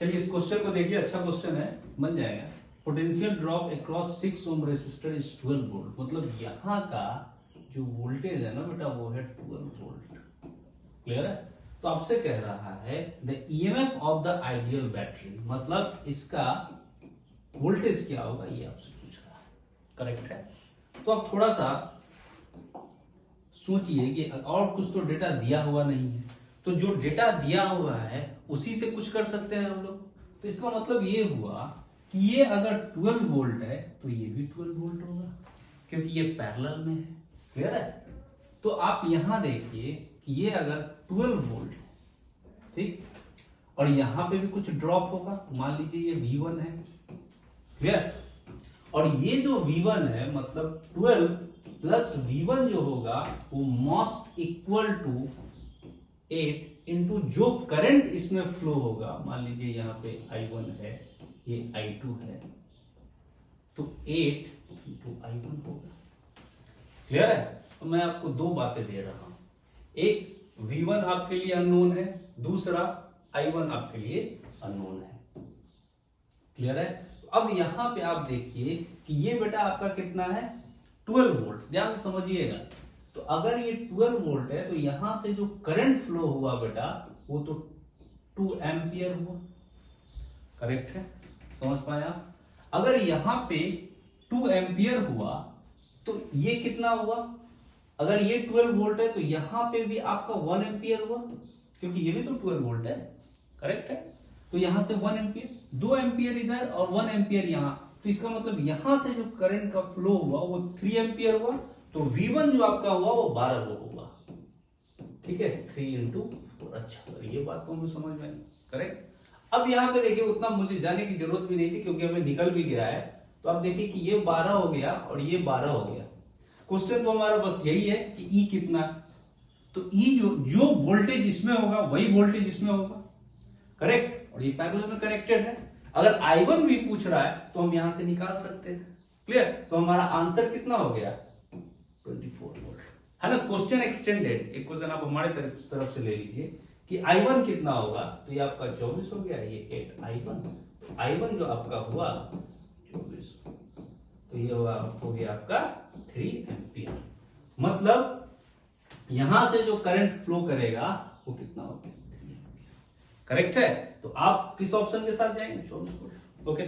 चलिए इस क्वेश्चन को देखिए, अच्छा क्वेश्चन है, बन जाएगा। Potential drop across 6 ohm resistor is 12 volt. मतलब यहाँ का जो वोल्टेज है ना बेटा वो है 12 वोल्ट। क्लियर है? तो आपसे कह रहा है the EMF of the ideal battery, मतलब इसका वोल्टेज क्या होगा ये आपसे पूछ रहा है। करेक्ट है? तो आप थोड़ा सा सोचिए कि और कुछ तो डेटा दिया हुआ नहीं है, तो जो डेटा दिया हुआ है उसी से कुछ कर सकते हैं हम लोग। तो इसका मतलब ये हुआ कि ये अगर 12 वोल्ट है तो ये भी 12 वोल्ट होगा, क्योंकि ये पैरेलल में है। क्लियर है? तो आप यहां देखिए कि ये अगर 12 वोल्ट है, ठीक, और यहां पे भी कुछ ड्रॉप होगा, मान लीजिए ये V1 है। क्लियर? और ये जो V1 है मतलब 12 प्लस V1 जो होगा वो मोस्ट इक्वल टू 8 इंटू जो करंट इसमें फ्लो होगा। मान लीजिए यहाँ पे I1 है, ये I2 है, तो 8 इंटू I1 होगा। क्लियर है? तो मैं आपको दो बातें दे रहा हूं, एक V1 आपके लिए अननोन है, दूसरा I1 आपके लिए अननोन है। क्लियर है? तो अब यहां पे आप देखिए कि ये बेटा आपका कितना है 12 वोल्ट। ध्यान से समझिएगा। तो अगर ये 12 वोल्ट है तो यहां से जो करंट फ्लो हुआ बेटा वो तो 2 एम्पियर हुआ। करेक्ट है? समझ पाए आप? अगर यहां पे 2 एम्पियर हुआ तो ये कितना हुआ? अगर ये 12 वोल्ट है तो यहां पे भी आपका 1 एम्पियर हुआ, क्योंकि ये भी तो 12 वोल्ट है। करेक्ट है? तो यहां से 1 एम्पियर, 2 एम्पियर इधर और 1 एम्पियर यहां, तो इसका मतलब यहां से जो करंट का फ्लो हुआ वो 3 एम्पियर हुआ। तो V1 जो आपका हुआ वो 12 वोल्ट हुआ। ठीक है? 3 इंटू 4। अच्छा सर, ये बात तो हमें समझ में आई। करेक्ट? अब यहां पे देखिए उतना मुझे जाने की जरूरत भी नहीं थी, क्योंकि हमें निकल भी गया है। तो आप देखिए कि ये 12 हो गया और ये 12 हो गया। क्वेश्चन तो हमारा बस यही है कि E कितना है। तो E जो वोल्टेज इसमें होगा वही वोल्टेज इसमें होगा। करेक्ट? और ये पैरेलल में कनेक्टेड है। अगर I1 भी पूछ रहा है तो हम यहां से निकाल सकते हैं। क्लियर? तो हमारा आंसर कितना हो गया 24 वोल्ट, है ना। क्वेश्चन एक्सटेंडेड, एक क्वेश्चन आप हमारे तरफ से ले लीजिए कि I1 कितना होगा, तो ये आपका 24 हो गया, ये 8 I1। तो I1 जो आपका हुआ 24, तो ये हो गया आपका 3 एम्पियर। मतलब यहां से जो करंट फ्लो करेगा वो कितना होगा 3 एम्पियर। करेक्ट है? तो आप किस ऑप्शन के साथ जाएंगे? 24 वोल्ट। ओके।